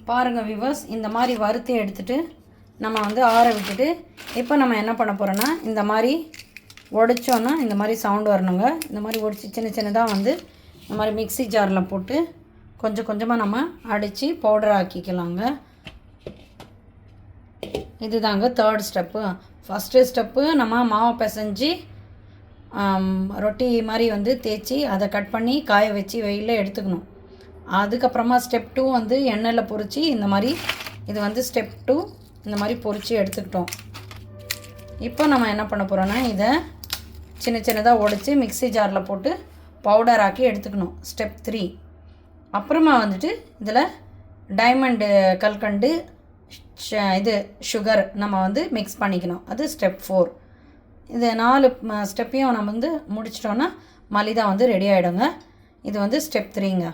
பாருங்கள் வியூவர்ஸ், இந்த மாதிரி வறுத்து எடுத்துகிட்டு நம்ம வந்து ஆற விட்டுட்டு இப்போ நம்ம என்ன பண்ண போகிறோன்னா இந்த மாதிரி உடைச்சோன்னா இந்த மாதிரி சவுண்டு வரணுங்க. இந்த மாதிரி உடைச்சி சின்ன சின்னதாக வந்து இந்த மாதிரி மிக்ஸி ஜாரில் போட்டு கொஞ்சம் கொஞ்சமாக நம்ம அடித்து பவுடர் ஆக்கிக்கலாங்க. இதுதாங்க தேர்ட் ஸ்டெப்பு. ஃபஸ்ட்டு ஸ்டெப்பு நம்ம மாவை பிசைஞ்சு ரொட்டி மாதிரி வந்து தேய்ச்சி அதை கட் பண்ணி காய வச்சு வெயிலில் எடுத்துக்கணும். அதுக்கப்புறமா ஸ்டெப் 2 வந்து எண்ணெயில் பொரித்து இந்த மாதிரி இது வந்து ஸ்டெப் 2 இந்த மாதிரி பொரித்து எடுத்துக்கிட்டோம். இப்போ நம்ம என்ன பண்ண போகிறோன்னா இதை சின்ன சின்னதாக உடைச்சி மிக்ஸி ஜாரில் போட்டு பவுடர் ஆக்கி எடுத்துக்கணும். ஸ்டெப் 3 அப்புறமா வந்துட்டு இதில் டைமண்டு கல்கண்டு இது சுகர் நம்ம வந்து மிக்ஸ் பண்ணிக்கணும். அது ஸ்டெப் 4. இது 4 ஸ்டெப்பையும் நம்ம வந்து முடிச்சிட்டோன்னா மலிதா வந்து ரெடி ஆகிடுங்க. இது வந்து ஸ்டெப் 3ங்க.